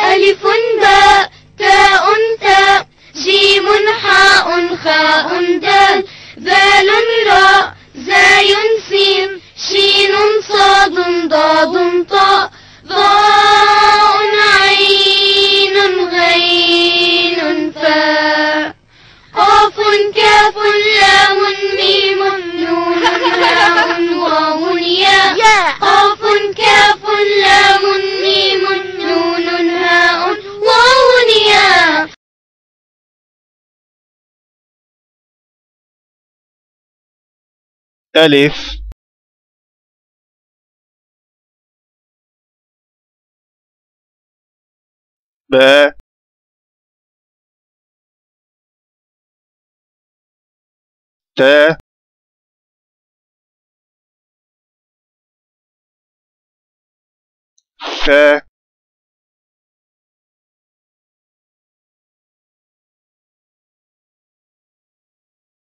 ألف باء تاء ثاء جيم حاء خاء دال ذال راء زاي سين شين صاد ضاد طاء ظاء عين غين فاء قاف كاف لام ميم نون هاء واو ياء قاف كاف لام ميم نون هاء واو ياء. ألف باء تاء ثاء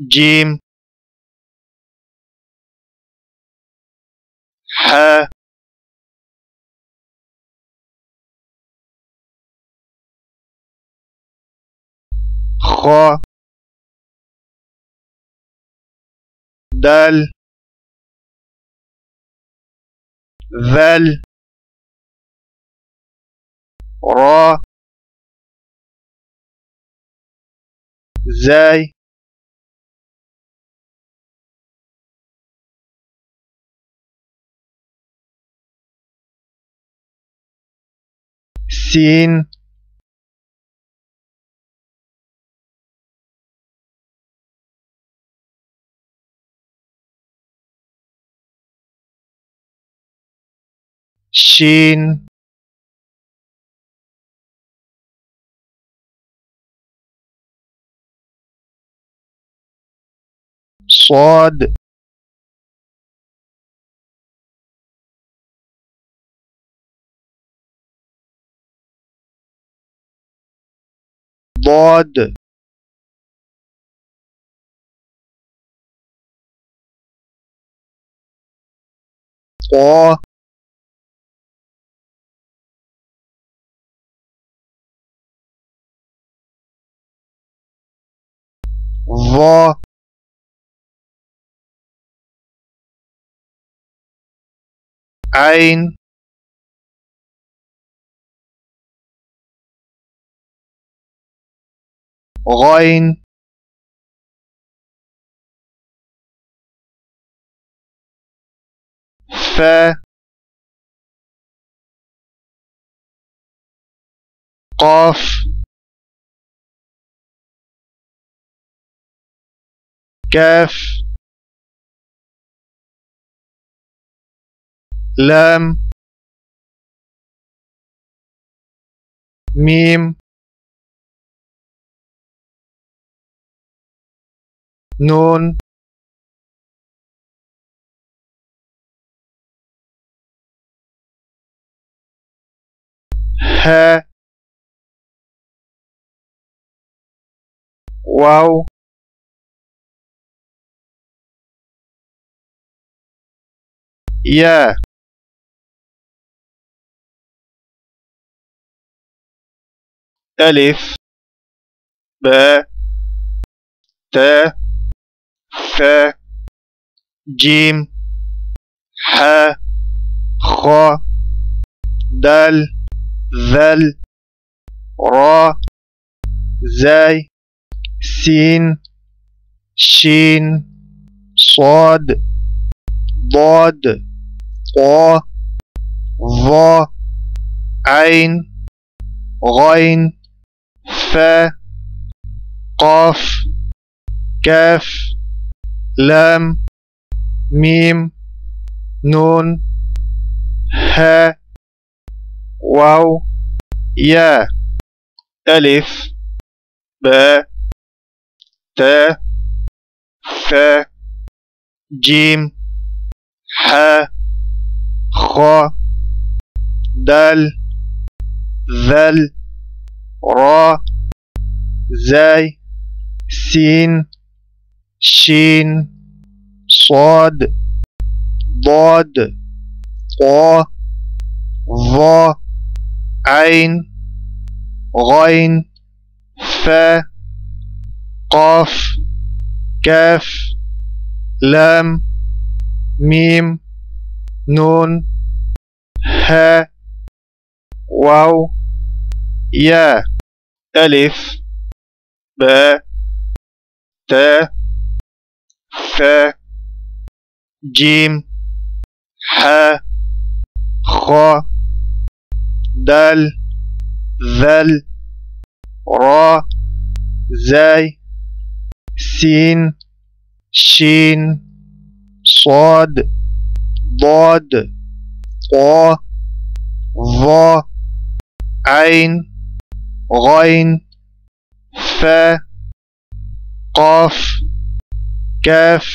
جيم حاء خاء دال ذال راء زاي سين شين صاد ضاد طاء ظاء عين غين فاء قاف كاف لام ميم نون هاء واو ياء. ألف باء تاء ثاء جيم حاء خاء دال ذال راء زاي سين شين صاد ضاد طاء ظاء عين غين فاء قاف كاف لام ميم نون هاء واو ياء. ألف باء تاء ثاء جيم حاء خاء دال ذال راء زاي سين شين صاد ضاد طاء ظاء عين غين فا قاف كاف لام ميم نون ها واو يا ألف باء تاء ثاء جيم حاء خاء دال ذل راء زاي سين شين صاد ضاد طا ظا عين غين فا قاف كاف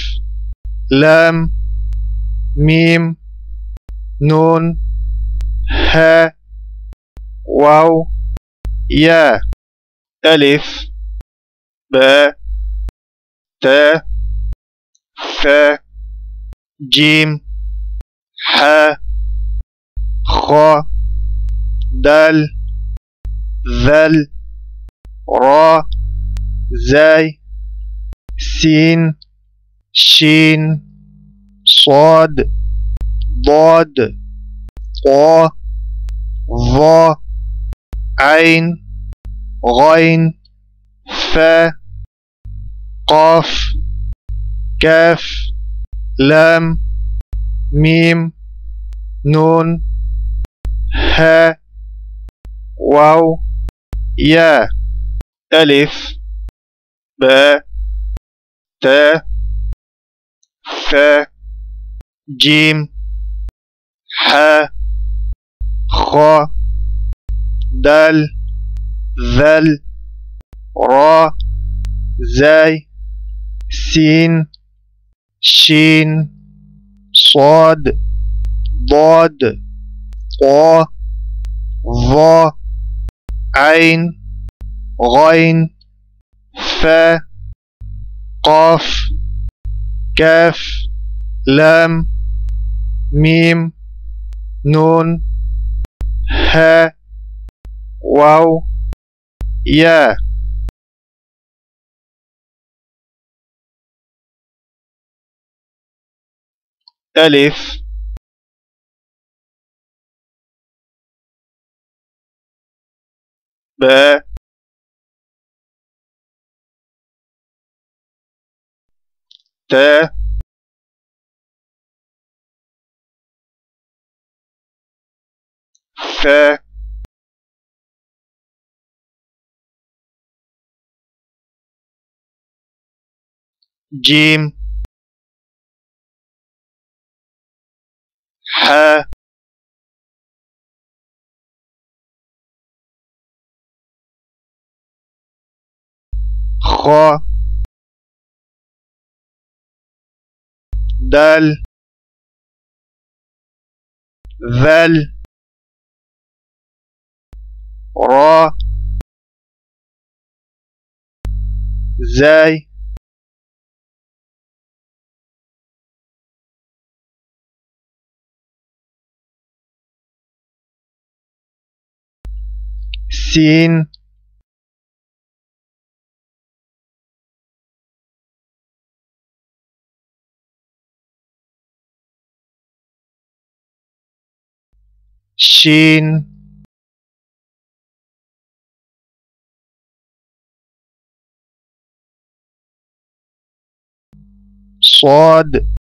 لام ميم نون ها واو يا ألف باء تاء ثاء جيم حاء خاء دال ذل راء زاي سين شين صاد ضاد طا ظا عين غين فا قاف كاف لام ميم نون ها واو يا ألف باء تاء ثاء جيم حاء خاء دال ذل راء زاي سين شين صاد ضاد طا ظا عين غين فا قاف كاف لام ميم نون ها واو يا ألف باء تاء ثاء جيم حاء خاء دال ذل راء زاي سين شين صاد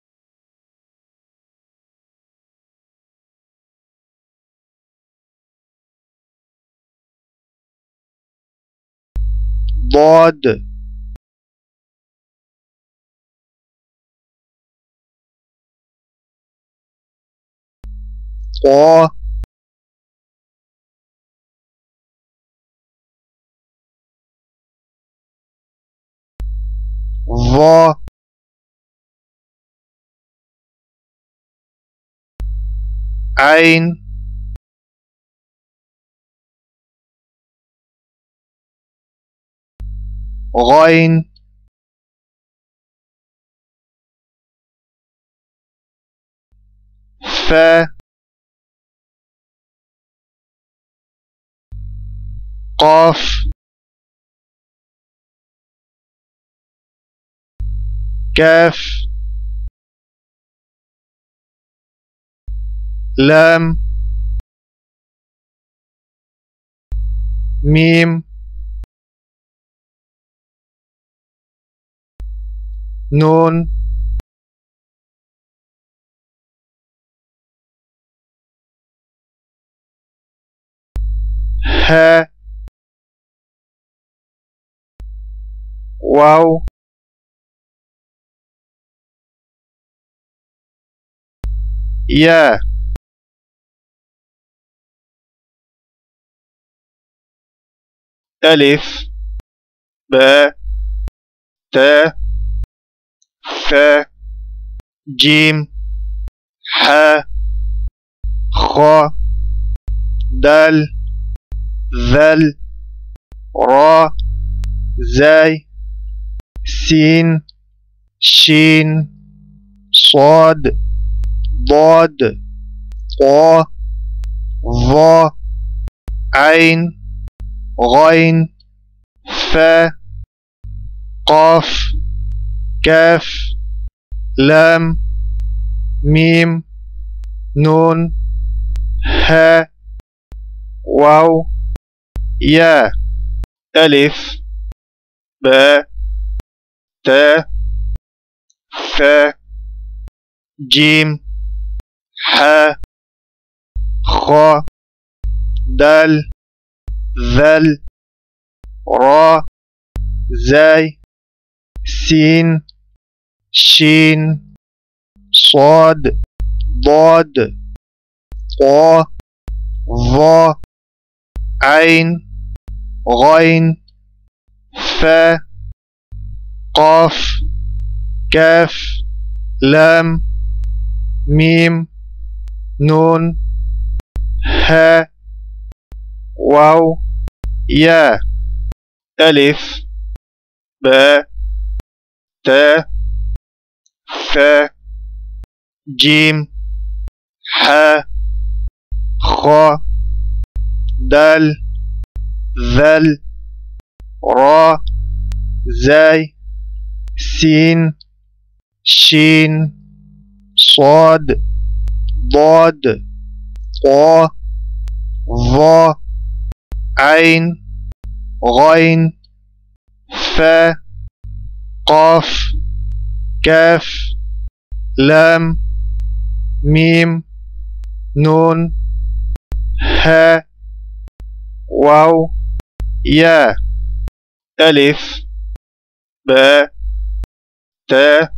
ضاد طا ظا عين غين فا قاف كاف لام ميم نون ها واو يا ألف باء تاء ثاء جيم حاء خاء دال ذل راء زاي سين شين صاد ضاد طا ظا عين غين فا قاف كاف لام ميم نون ها واو يا ألف باء تاء ثاء جيم حاء خاء دال ذل راء زاي سين شين صاد ضاد طا ظا عين غين فا قاف كاف لام ميم نون ها واو يا ألف باء تاء ثاء جيم حاء خاء دال ذل راء زاي سين شين صاد ضاد طا ظا عين غين فا قاف كاف لام ميم نون ها واو يا ألف باء تاء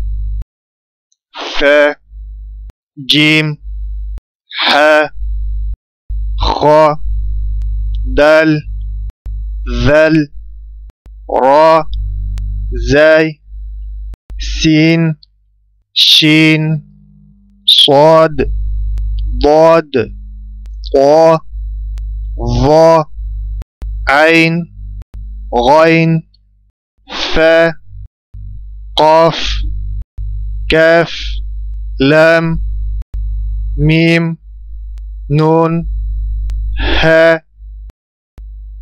ثاء جيم حاء خاء دال ذل راء زاي سين شين صاد ضاد طا ظا عين غين فا قاف كاف لام ميم نون ها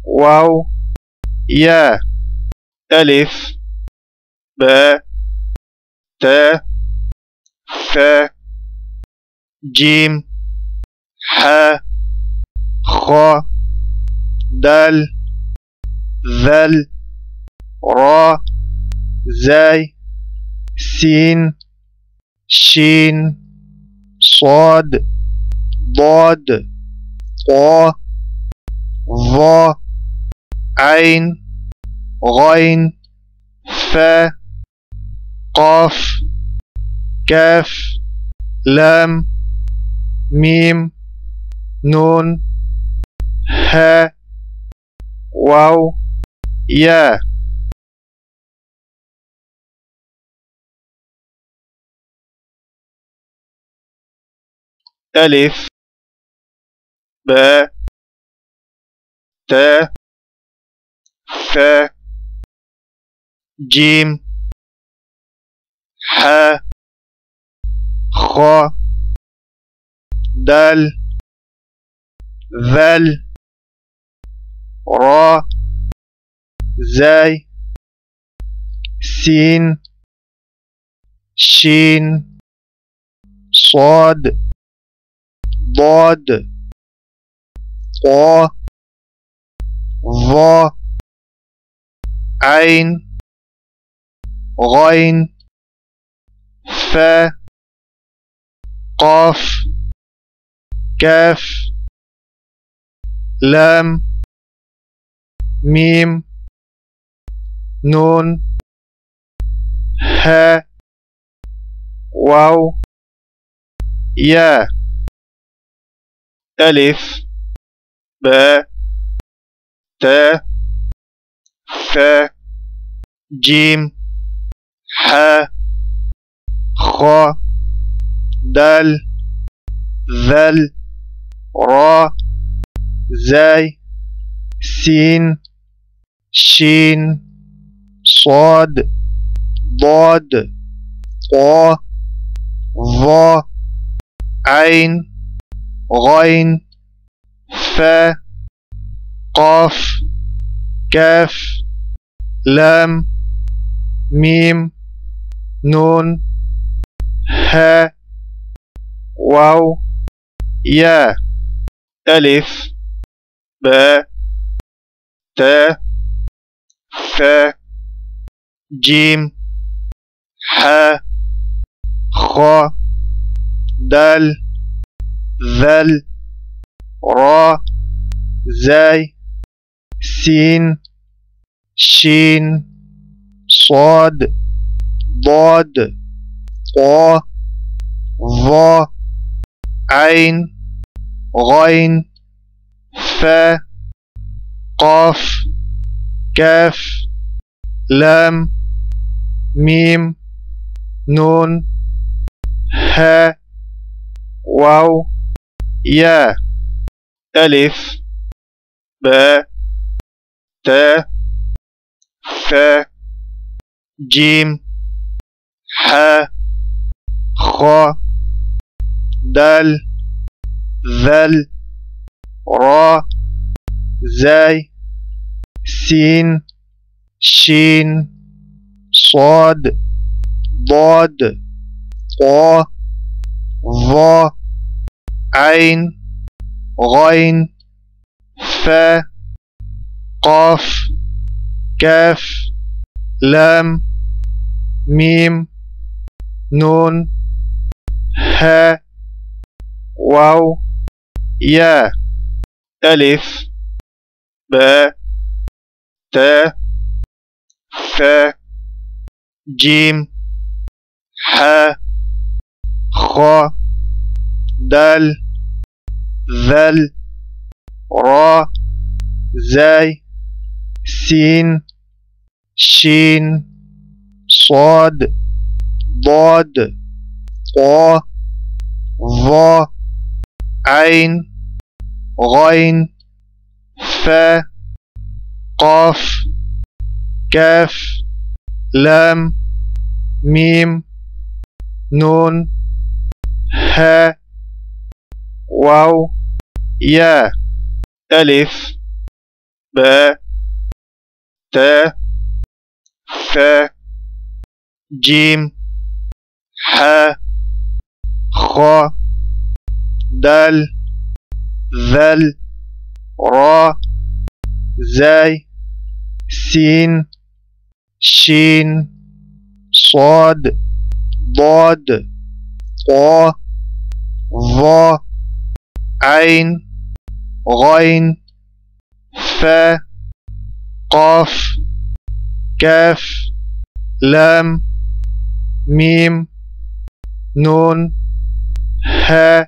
واو يا ألف باء تاء ثاء جيم حاء خاء دال ذل راء زاي سين شين صاد ضاد طا ظا عين غين فا قاف كاف لام ميم نون ها واو يا ألف باء تاء ثاء جيم حاء خاء دال ذل راء زاي سين شين صاد ضاد طا ظا عين غين فا قاف كاف لام ميم نون ها واو يا ألف باء تاء ثاء جيم حاء خاء دال ذل راء زاي سين شين صاد ضاد طا ظا عين غين فا قاف كاف لام ميم نون ها واو يا ألف باء تاء ثاء جيم حاء خاء دال ذل راء زاي سين شين صاد ضاد طا ظا عين غين فا قاف كاف لام ميم نون ها واو يا ألف باء تاء ثاء جيم حاء خاء دال ذل راء زاي سين شين صاد ضاد طا ظا عين غين فا قاف كاف لام ميم نون ها واو يا ألف باء تاء ثاء جيم حاء خاء دال ذل راء زاي سين شين صاد ضاد طا ظا عين غين فا قاف كاف لام ميم نون ها واو يا ألف باء تاء ثاء جيم حاء خاء دال ذل راء زاي سين شين صاد ضاد طا ظا عين غين فا قاف كاف لام ميم نون ها واو يا ألف باء تاء ثاء جيم حاء خاء دال ذل راء زاي سين شين صاد ضاد طا ظا عين غين فا قاف كاف لام ميم نون ها واو يا ألف باء تاء ثاء جيم حاء خاء دال ذل راء زاي سين شين صاد ضاد طا ظا عين غين فا قاف كاف لام ميم نون ها واو يا ألف باء تاء ثاء جيم حاء خاء دال ذل راء زاي سين شين صاد ضاد طا ظا عين غين فا قاف كاف لام ميم نون ها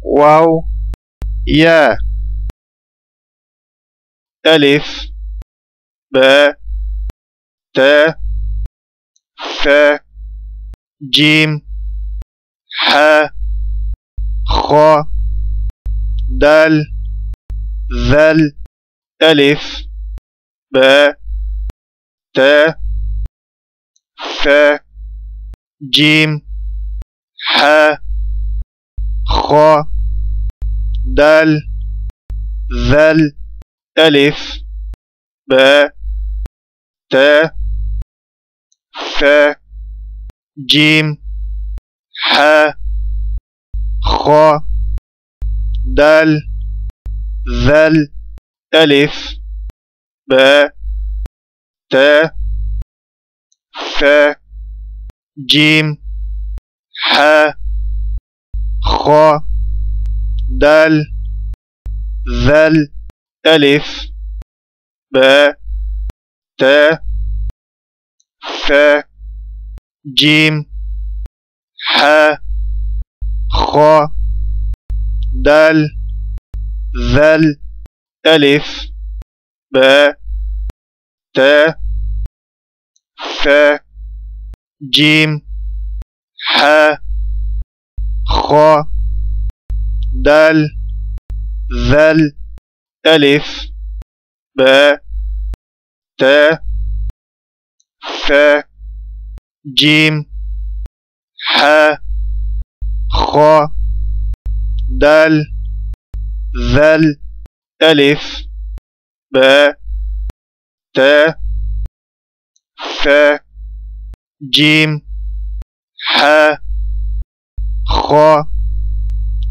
واو يا ألف باء تاء ثاء جيم حاء خاء دال ذل جيم حاء خاء دال ذل ألف باء تا ثا جيم حا خا دال ذل ألف باء تاء ثاء جيم حاء خاء دال ذل ألف باء تاء ثاء جيم حاء خاء دال ذل ألف باء تاء ثاء جيم حاء خاء دال ذل ألف باء تاء ثاء جيم حاء خاء دال ذل ألف باء تاء ثاء جيم حاء خاء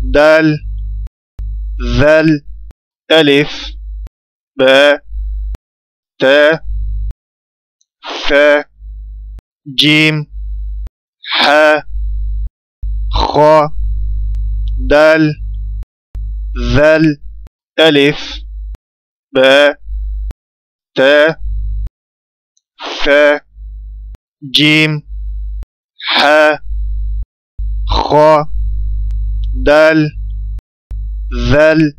دال ذل ألف باء تاء ثاء جيم حاء خاء دال ذل ألف باء تاء ثاء جيم حاء خاء دال ذل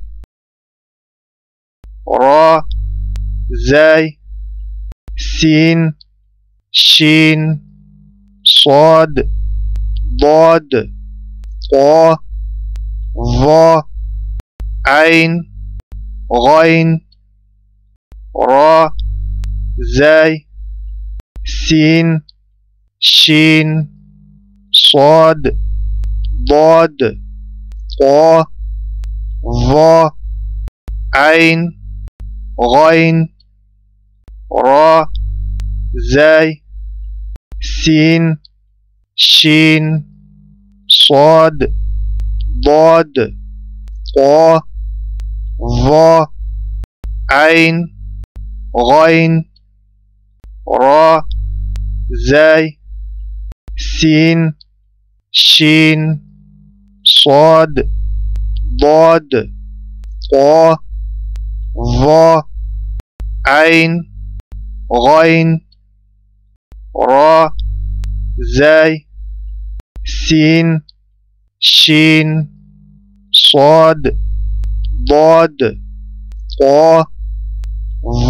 را زاي سين شين صاد ضاد طا ظا عين غين را زاي سين شين صاد ضاد طا ظا عين غين را زاي سين شين صاد ضاد طا ظا عين غين را زاي سين شين صاد ضاد طا ظا عين غين را زاي سين شين صاد ضاد طا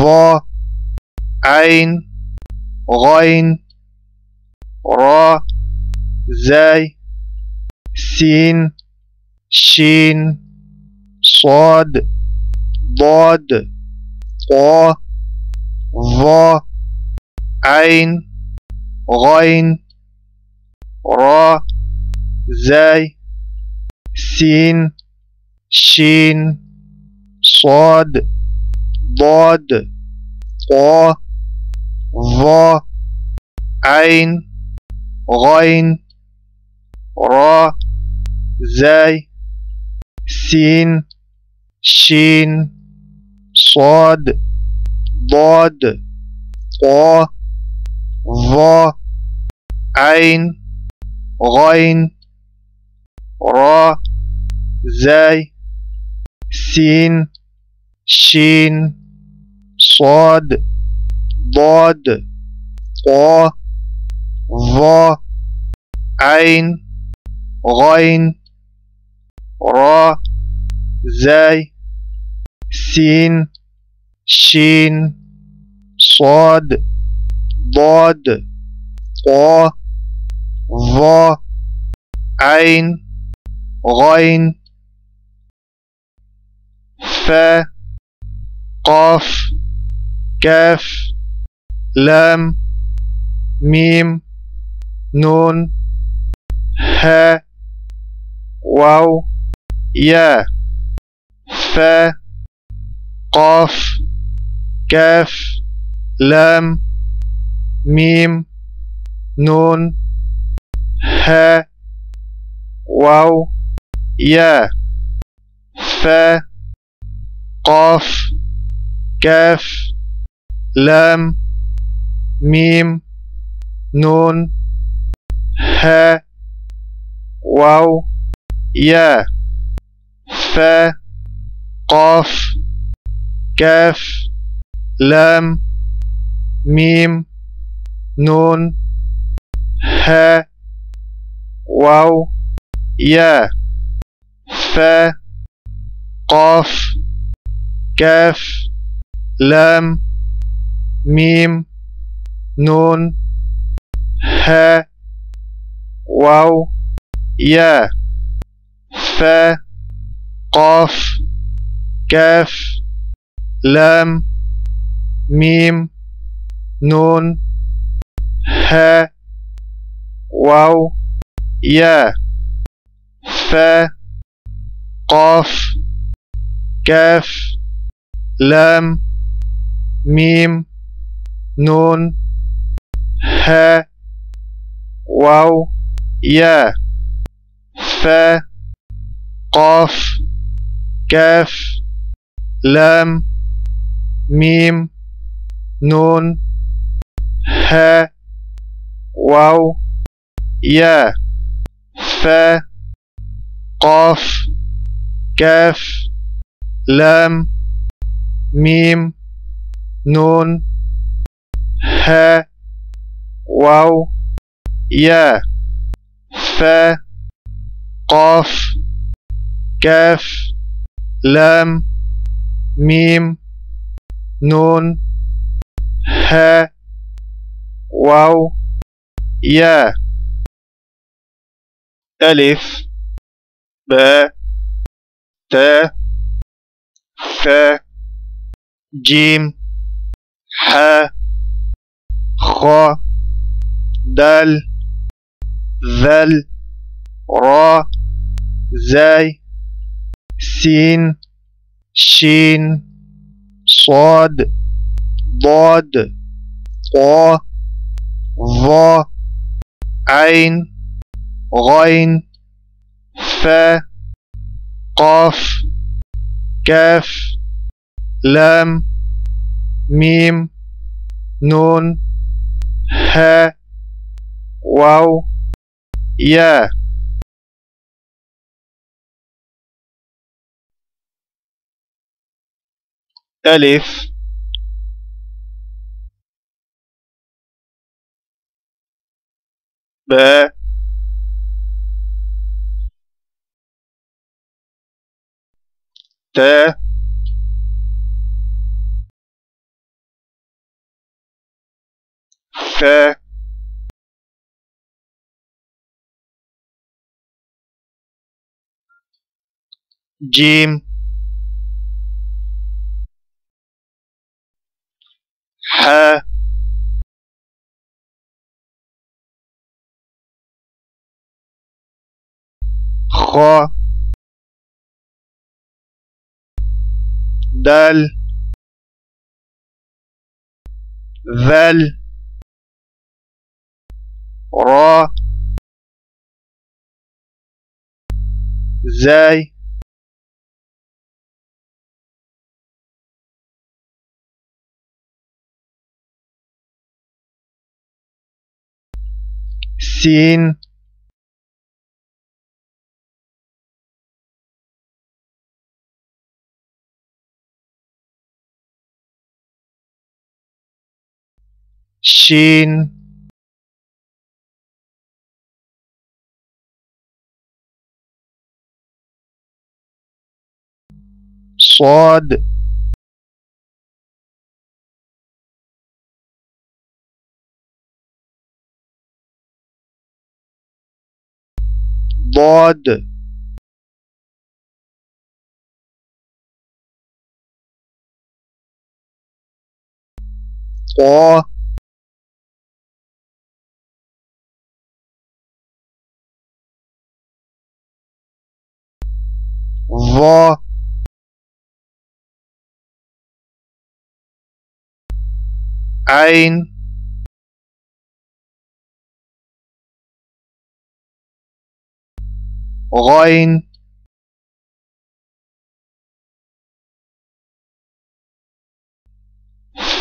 ظا عين غين را زاي سين شين صاد ضاد طا ظا عين غين را زاي سين شين صاد ضاد طا ظا عين غين را زاي سين شين صاد ضاد طا ظا عين غين را زاي سين شين صاد ضاد طا ظا عين غين را زاي سين شين صاد ضاد طا ظا عين غين فا قاف كاف لام ميم نون ها واو يا فا قاف كاف لام ميم نون ها واو يا فا قاف كاف لام ميم نون ها واو يا فا قاف كاف لام ميم نون ها واو يا فا قاف كاف لام ميم نون ها واو يا فا قاف كاف لام ميم نون ها واو يا فا قاف كاف لام ميم نون ها واو يا فا قاف كاف لام ميم نون ها واو يا فا قاف كاف لام ميم نون ها واو يا فا قاف كاف لام ميم نون ها واو يا ألف باء تاء ثاء جيم حاء خاء دال ذل راء زاي سين شين صاد ضاد طاء ظا عين غين فا قاف كاف لام ميم نون ها واو يا ألف باء تاء ثاء جيم حاء خاء دال ذل راء زاي سين شين صاد ضاد طاء ظا عين غين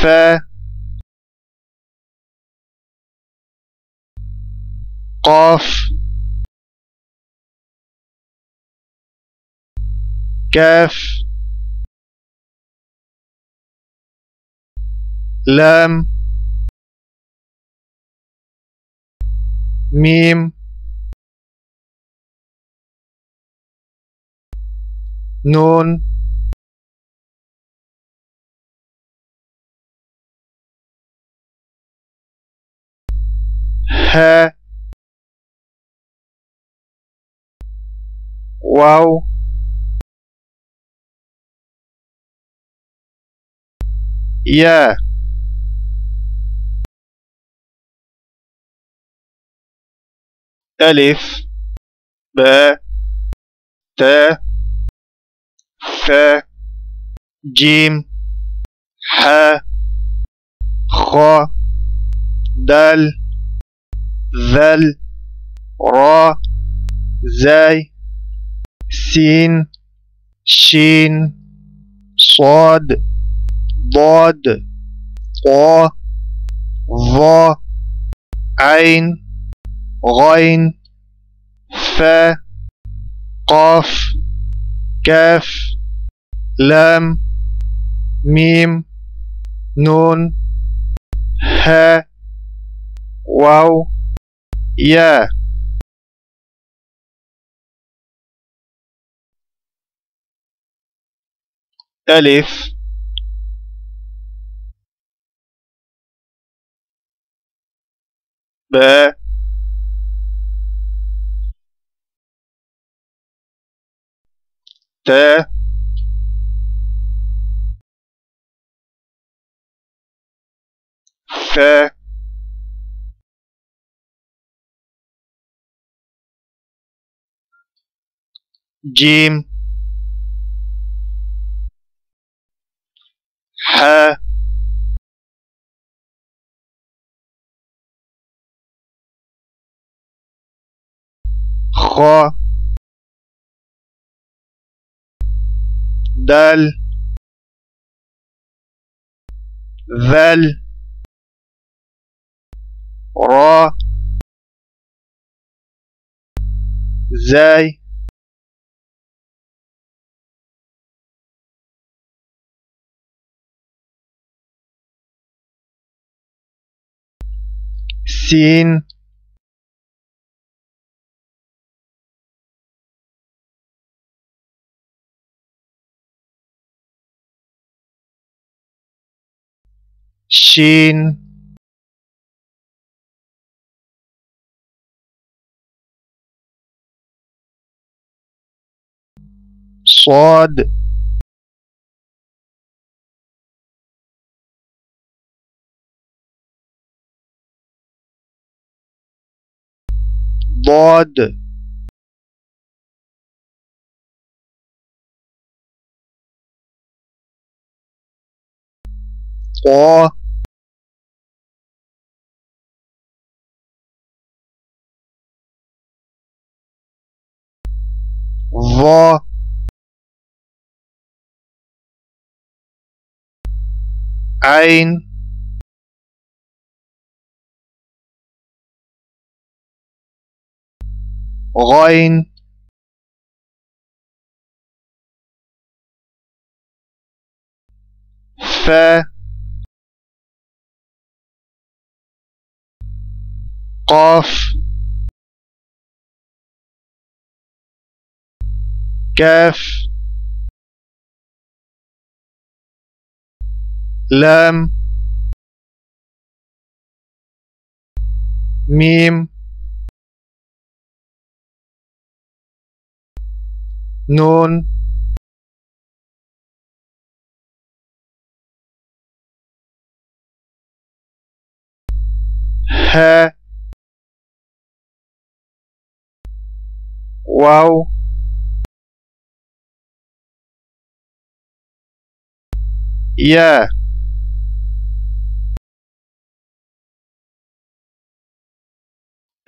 فا قاف كاف لام ميم نون ها واو يا ألف باء تاء ثاء جيم حاء خاء دال ذل را زاي سين شين صاد ضاد طا ظا عين غين فا قاف كاف لام ميم نون ها واو يا ألف باء تاء ثاء جيم حاء خاء دال ذل را زاي سين شين صاد ضاد طا ظا عين غين فا قاف كاف لام ميم نون ها واو يا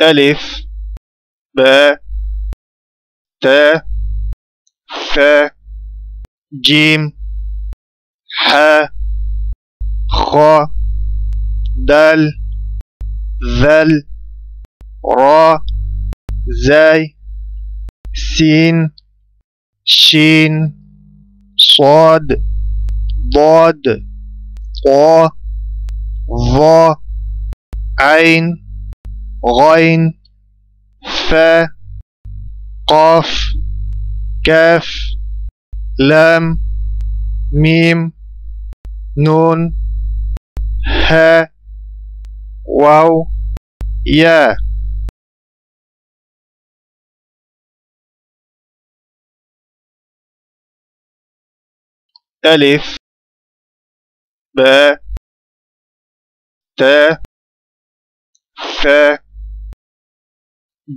ألف باء تا ثا جيم حا خا دال ذل را زاي سين شين صاد ضاد طا ظا عين غين فا قاف كاف لام ميم نون ها واو يا. ألف باء تاء ثاء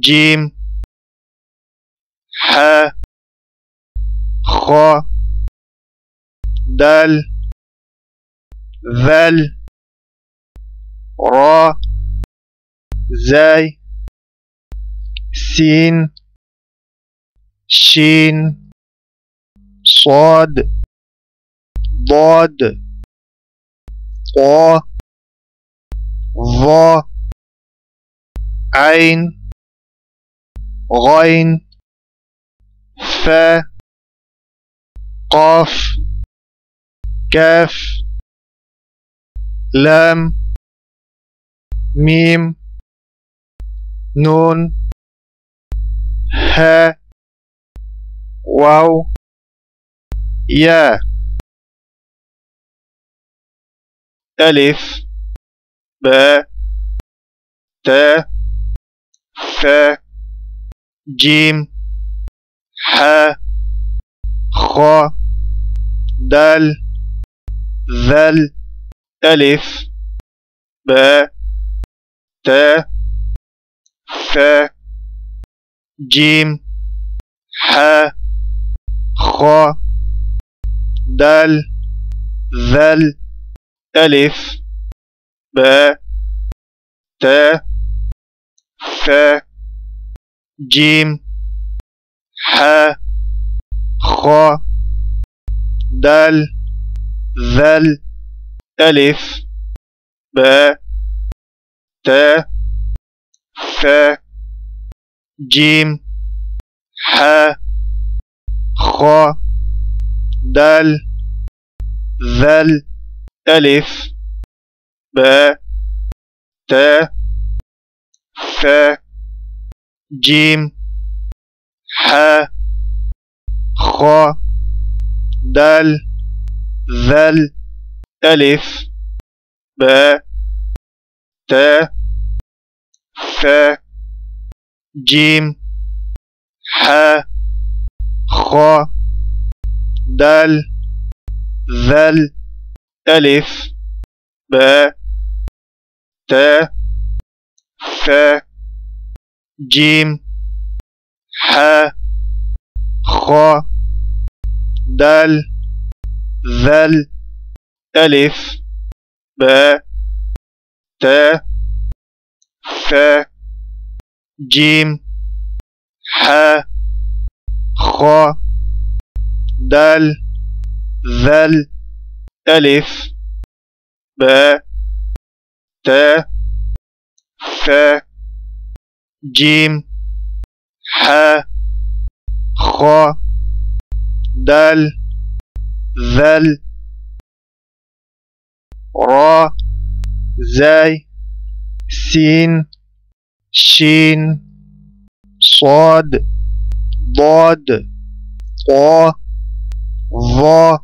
جيم حاء خاء دال ذل را زاي سين شين صاد ضاد طا ظا عين غين فا قاف كاف لام ميم نون ها واو يا. ألف باء تاء ثاء جيم حاء خاء دال ذل ألف باء تاء ثاء جيم حاء خاء دال ذل ألف باء تاء ثاء جيم حاء خاء دال ذل ألف باء تاء ثاء جيم حاء خاء دال ذل ألف باء تاء ثاء جيم حاء خاء دال ذل ألف باء تاء ثاء جيم حاء خاء دال ذل ألف باء تاء ثاء جيم حاء خاء دال ذل ألف باء تاء ثاء جيم حاء خاء دال ذل ألف باء تاء ثاء جيم حاء خاء دال ذل را زاي سين شين صاد ضاد طا ظا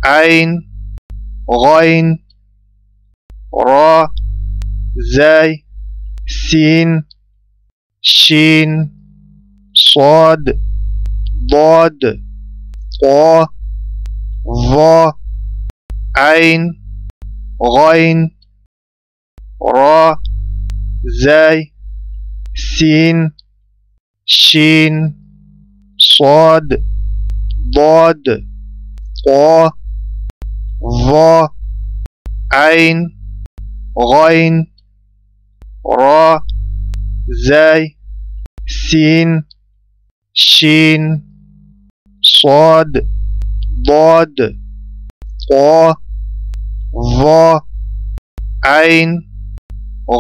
عين غين را زاي سين شين صاد ضاد طا ظا عين غين را زاي سين شين صاد ضاد طا ظا عين غين را زاي سين شين صاد ضاد طا ظا عين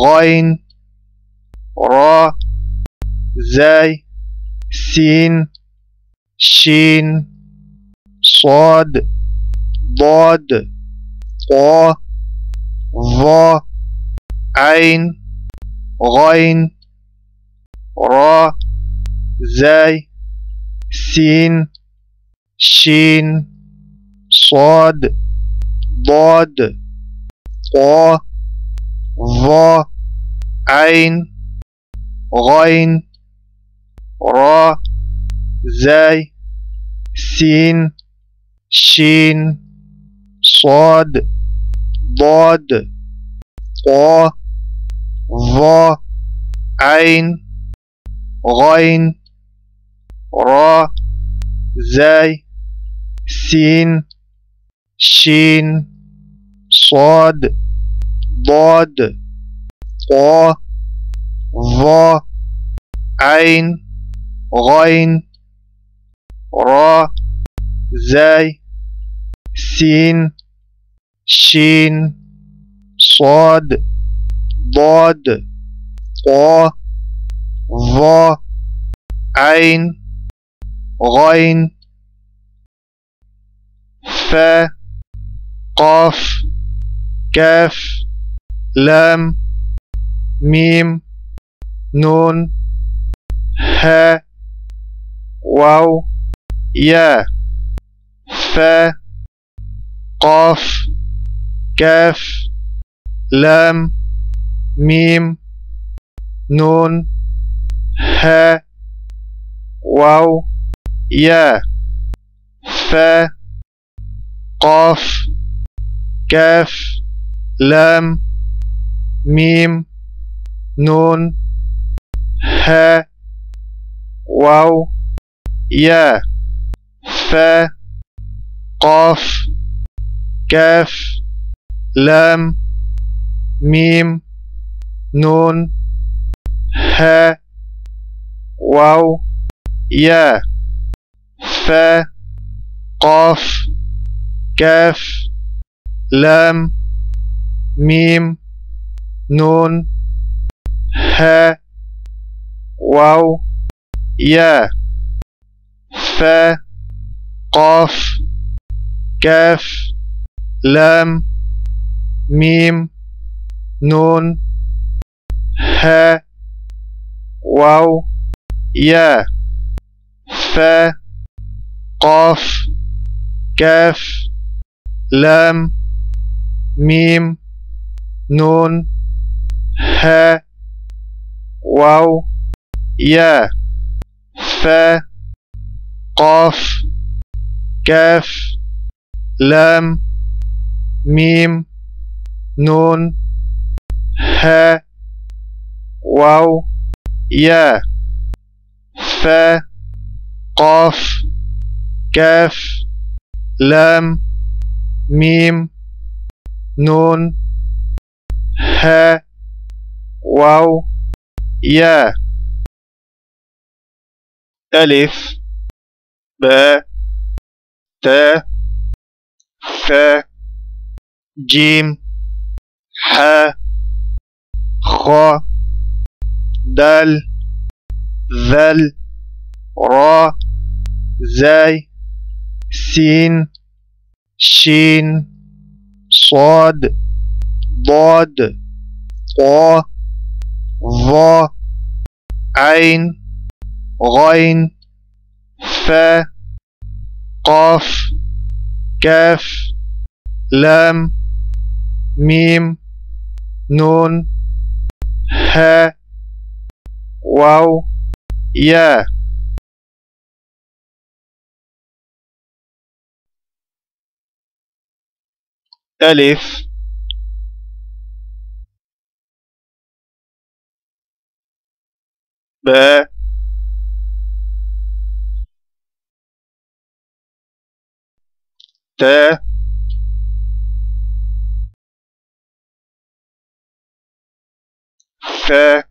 غين را زاي سين شين صاد ضاد طا ظا عين غين را زاي سين شين صاد ضاد طا ظا عين غين را زاي سين شين صاد ضاد طا ظا عين غين را زاي سين شين صاد ضاد طا ظا عين غين را زاي سين شين صاد ضاد طا ظا عين غين فا قاف كاف لام ميم نون ها واو يا فا قاف كاف لام ميم نون ها واو يا فا قاف كاف لام ميم نون ها واو يا فا قاف كاف لام ميم نون ها واو يا فا قاف كاف لام ميم نون ها واو يا فا قاف كاف لام ميم نون ها واو يا فا قاف كاف لام ميم نون ها واو يا فا قاف كاف لام ميم نون ها واو يا فا قاف كاف لام ميم نون ها واو يا ألف باء تاء ثاء جيم حاء خاء دال ذل را زاي سين شين صاد ضاد طا ظا عين غين فا قاف كاف لام ميم نون ها واو يا ألف باء تاء ثاء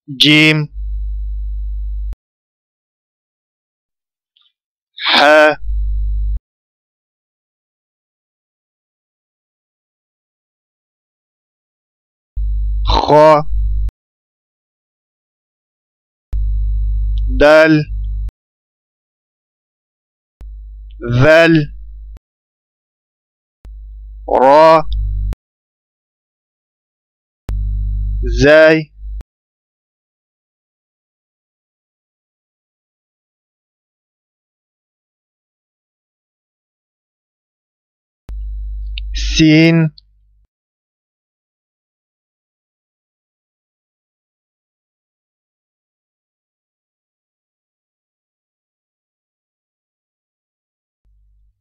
جيم ح خ دال ذل را زاي سين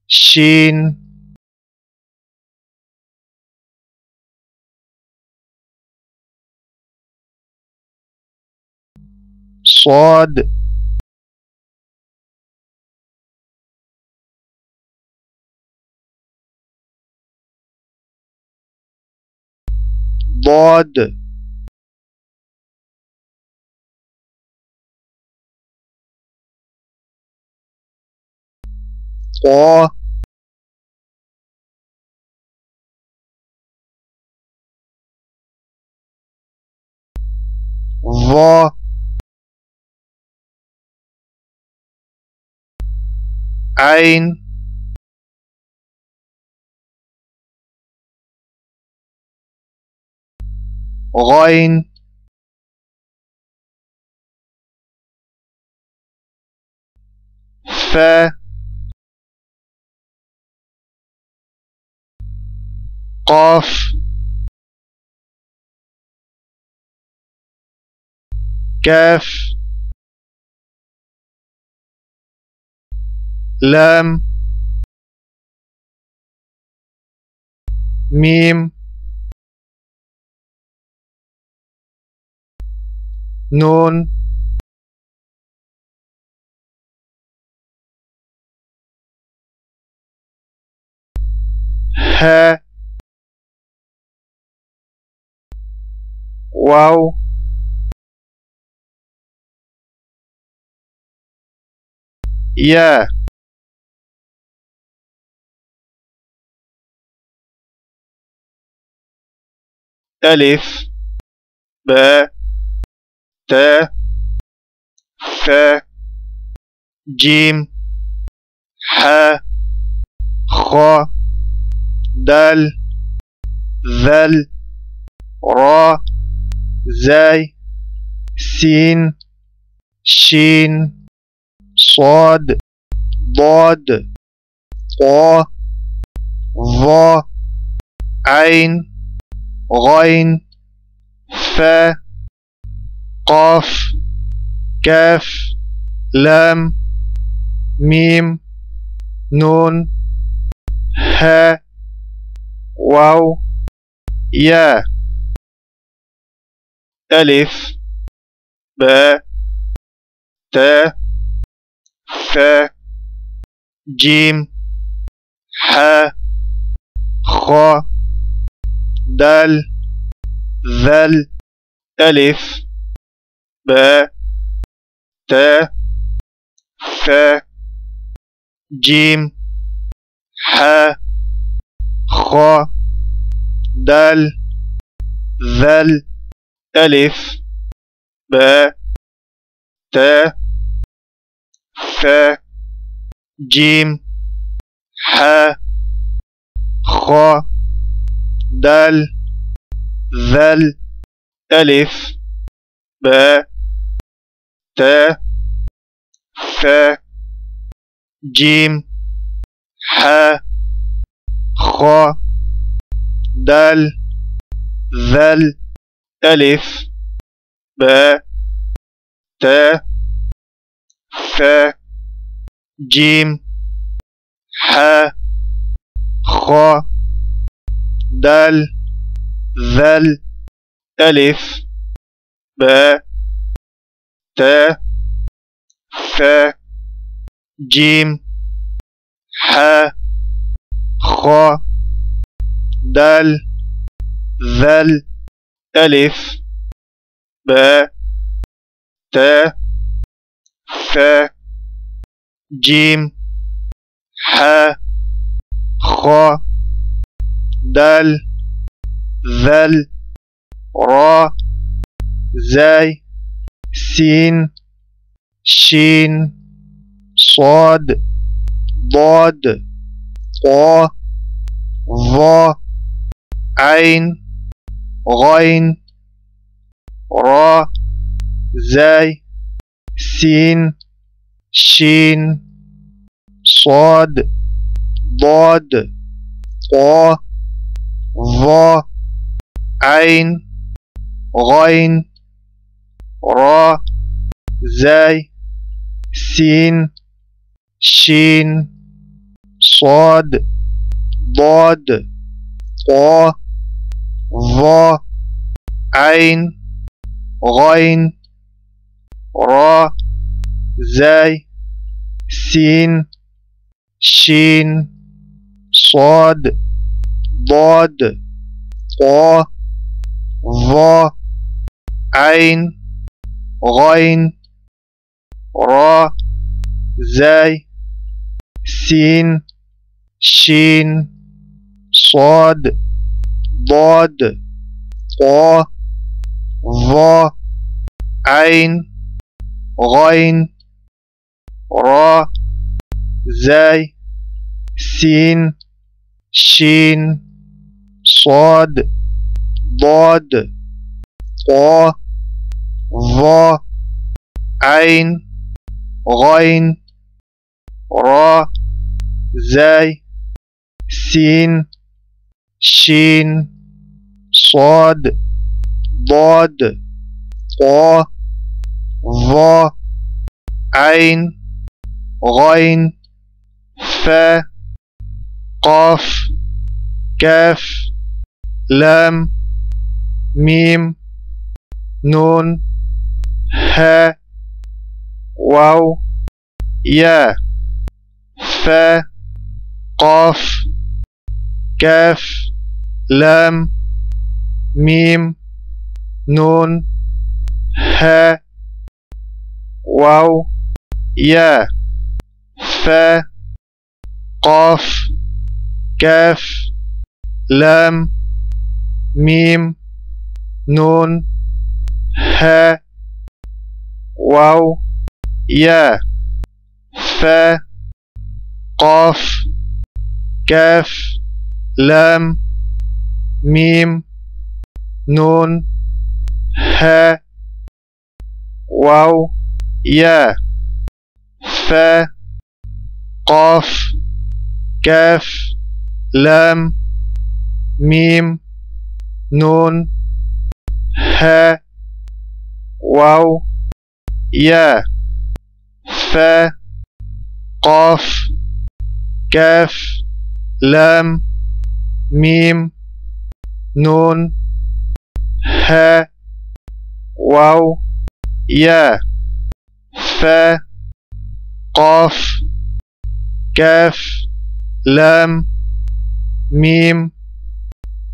شين صاد ضاد طا ظا عين غين فا قاف كاف لام ميم نون ها واو يا ألف باء تاء ثاء جيم حاء خاء دال ذل را زاي سين شين صاد ضاد طا ظا عين غين فا قاف كاف لام ميم نون ها واو يا ألف باء تاء ثاء جيم حاء خاء دال ذل ألف باء تاء ثاء جيم حاء خاء دال ذل ألف باء تاء ثاء جيم حاء خاء دال ذل ألف باء تاء ثاء جيم حاء خاء دال ذل ألف باء تاء ثاء جيم حاء خاء دال ذل ألف باء تاء ثاء جيم حاء خاء دال ذل ألف باء ت ث جيم ح خ دال ذل را زاي سين شين صاد ضاد طا ظا عين غين را زاي سين شين صاد ضاد طا ظا عين غين را زاي سين شين صاد ضاد طا ظا عين غين را زاي سين شين صاد ضاد طا ظا عين غين را زاي سين شين صاد ضاد طا ظا عين غين را زاي سين شين صاد ضاد طا ظا عين غين را زاي سين شين صاد ضاد طا ظا عين غين فا قاف كاف لام ميم نون ها واو يا فا قاف كاف لام ميم نون ها واو يا فا قاف كاف لام ميم نون ها واو يا فا قاف كاف لام ميم نون ها واو يا فا قاف كاف لام ميم نون ها واو يا فا قاف كاف لام ميم نون ها واو يا فا قاف كاف لام ميم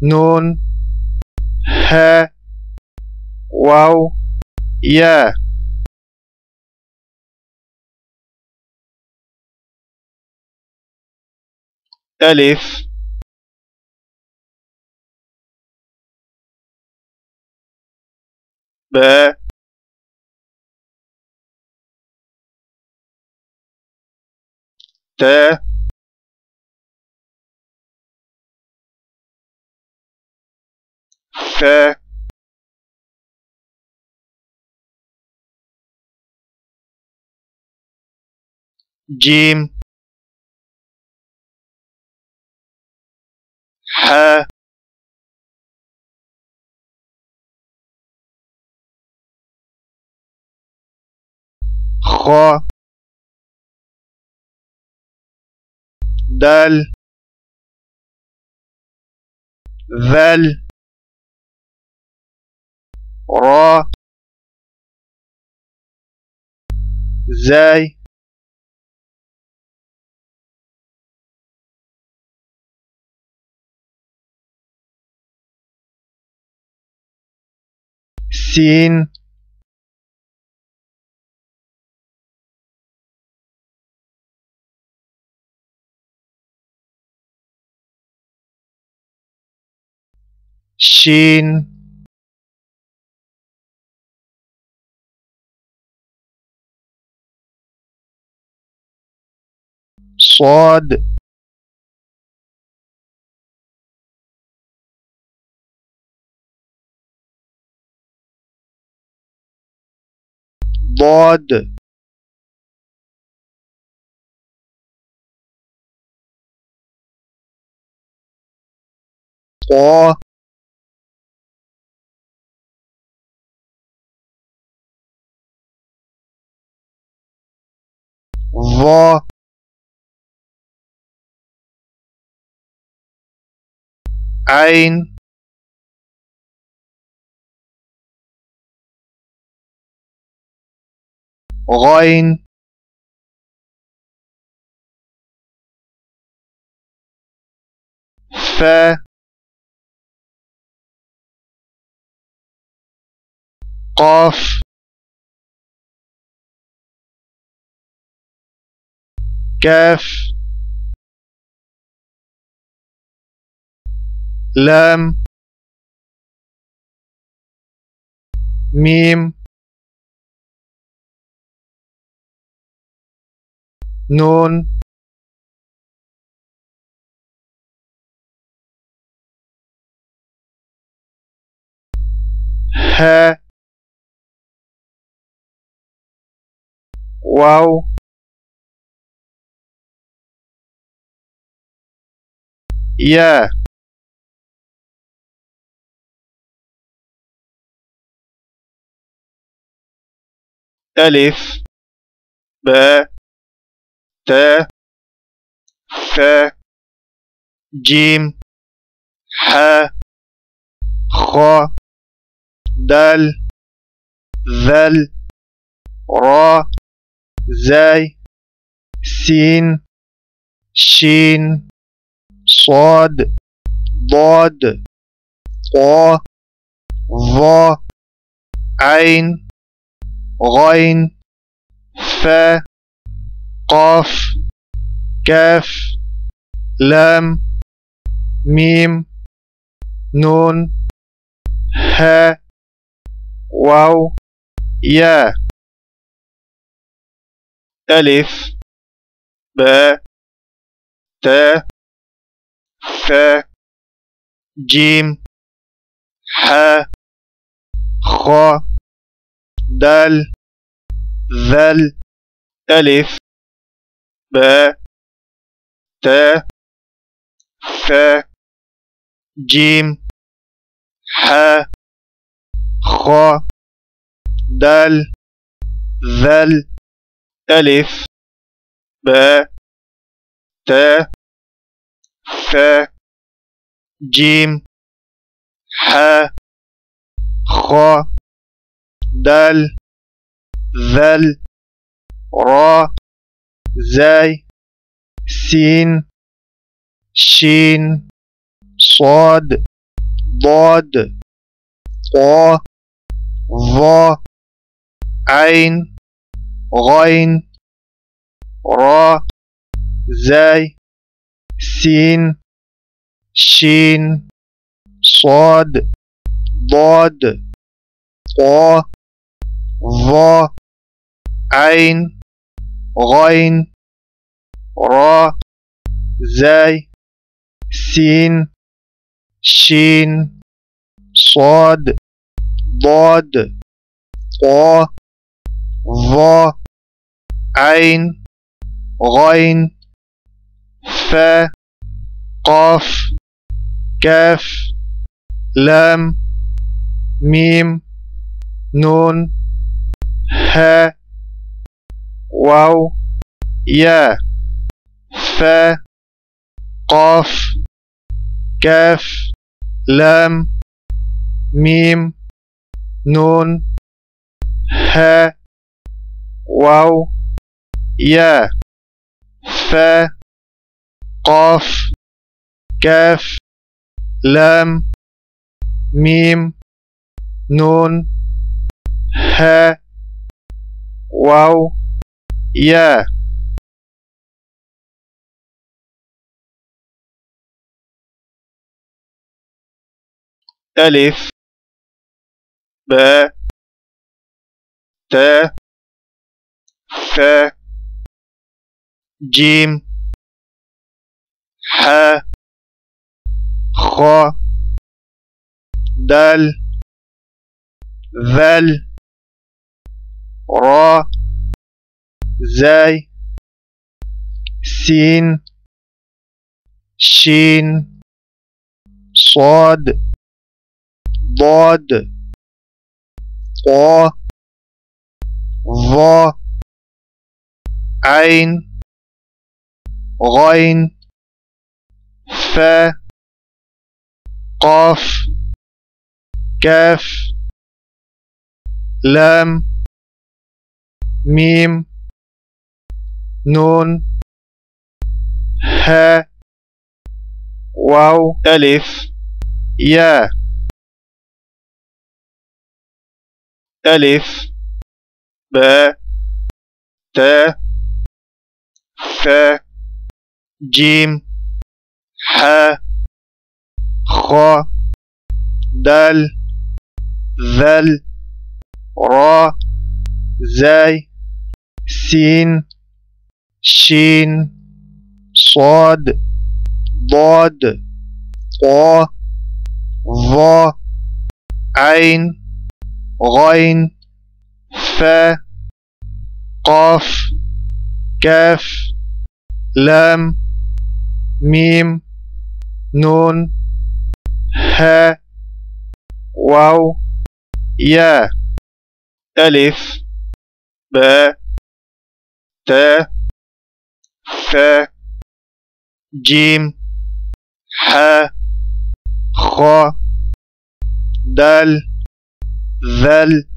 نون ها واو يا ألف باء تاء ثاء جيم حاء خاء دال ذل را زاي سين شين صاد ضاد طا ظا عين غين فا قاف كاف لام ميم نون ها واو يا ألف باء تاء ثاء جيم حاء خاء دال ذل را زاي سين شين صاد ضاد طا ظا عين غين فا قاف كاف لام ميم نون ها واو يا ألف باء تاء ثاء جيم حاء خاء دال ذل ألف باء تاء ثاء جيم حاء خاء دال ذل ألف باء تاء ثاء جيم حاء خاء دال ذل را زاي سين شين صاد ضاد طا ظا عين غين را زاي سين شين صاد ضاد طا ظا عين غين را زاي سين شين صاد ضاد طا ظا عين غين فا قاف كاف لام ميم نون ها واو يا فا قاف كاف لام ميم نون ها واو يا فا قاف كاف لام ميم نون ها واو يا ألف باء تاء ثاء جيم حاء خاء دال ذال راء زاي سين شين صاد ضاد طا ظا عين غين فا قاف كاف لام ميم نون ها واو ألف يا ألف باء تاء ثاء جيم حاء خاء دال ذال راء زاي سين شين صاد ضاد طا ظا عين غين فا قاف كاف لام ميم نون ها واو يا ألف باء تاء ثاء جيم حاء خاء دال ذال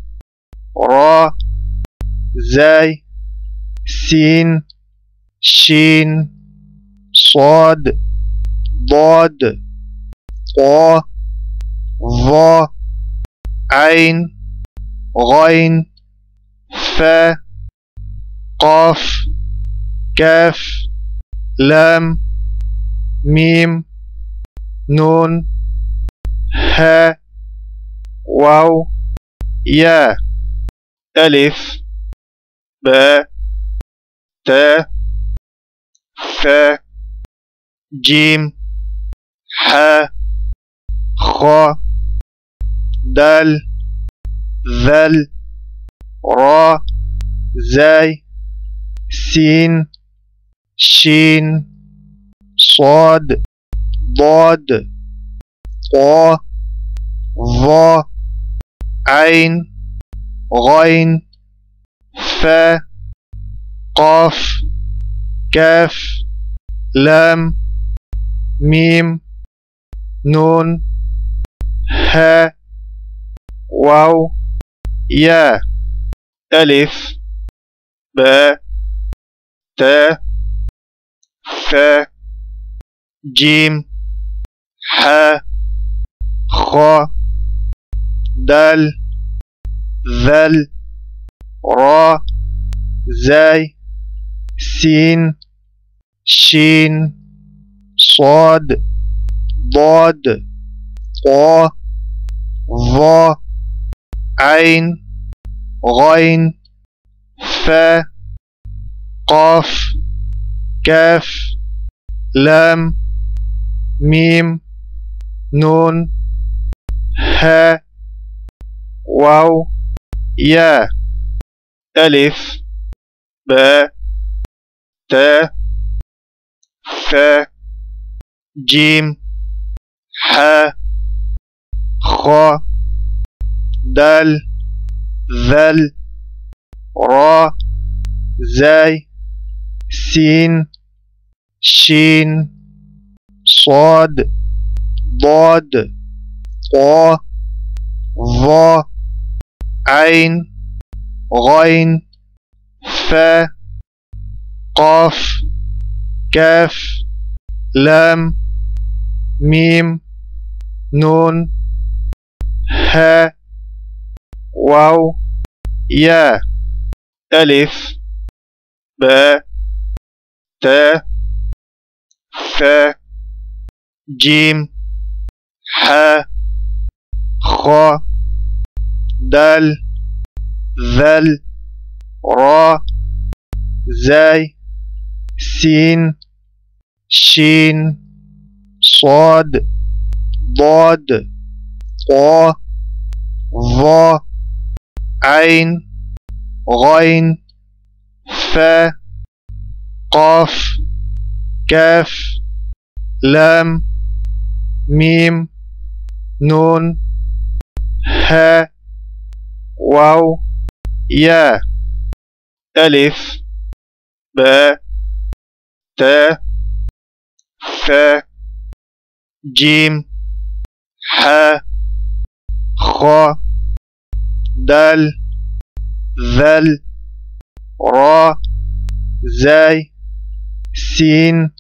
راء زاي سين شين صاد ضاد طا ظا عين غين فا قاف كاف لام ميم نون ها واو يا ألف باء تاء ثاء جيم حاء خاء دال ذال راء زاي سين شين صاد ضاد طا ظا عين غين فا قاف كاف لام ميم نون ها واو يا ألف باء تاء ثاء جيم حاء خاء دال ذال راء زاي سين شين صاد ضاد طا ظا عين غين فا قاف كاف لام ميم نون ها واو يا ألف باء تاء ثاء جيم حاء خاء دال ذال راء زاي سين شين صاد ضاد طا ظا عين غين فا قاف كاف لام ميم نون ها واو يا ألف باء تاء ثاء جيم حاء خاء دال ذل راء زاي سين شين صاد ضاد طاء ظا عين غين فاء قاف كاف لام ميم نون هاء واو ياء ألف باء تاء ثاء جيم حاء خاء دال ذل راء زاي سين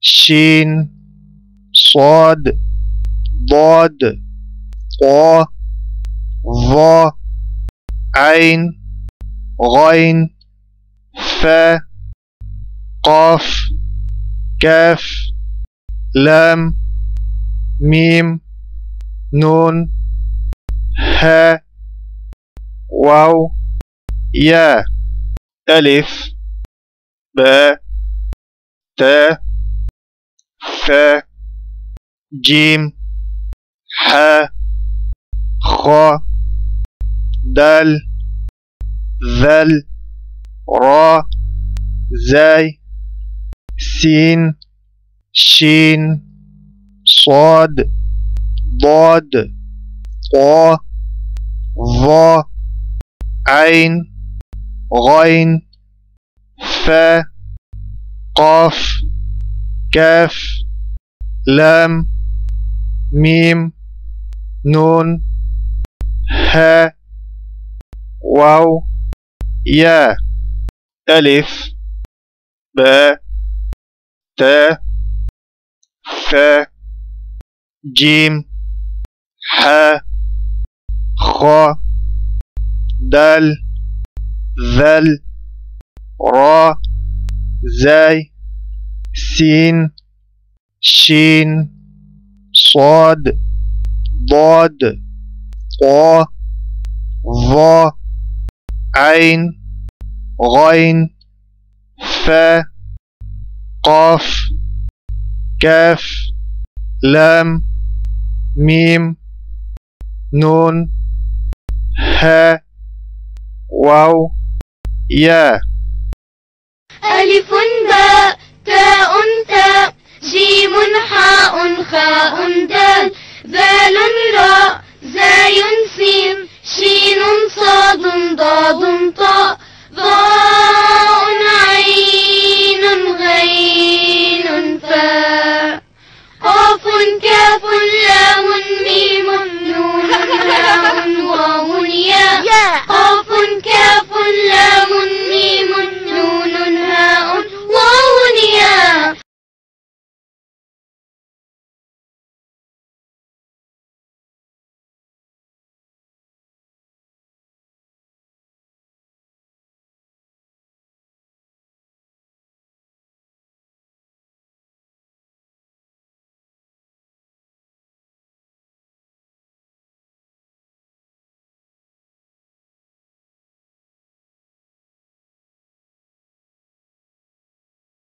شين صاد ضاد طاء ظا عين غين فاء قاف كاف لام ميم نون هاء واو ياء ألف باء تاء ثاء جيم حاء خاء دال ذل راء زاي سين شين صاد ضاد طاء ظا عين غين فاء قاف كاف لام ميم نون هاء واو ياء ألف باء تاء ثاء جيم حاء خاء دال ذل راء زاي سين شين صاد ضاد طاء ظا عين غين فاء قاف كاف لام ميم نون هاء واو ياء ألف باء تاء ثاء جيم حاء خاء دال ذال راء زاي سين شين صاد ضاد طاء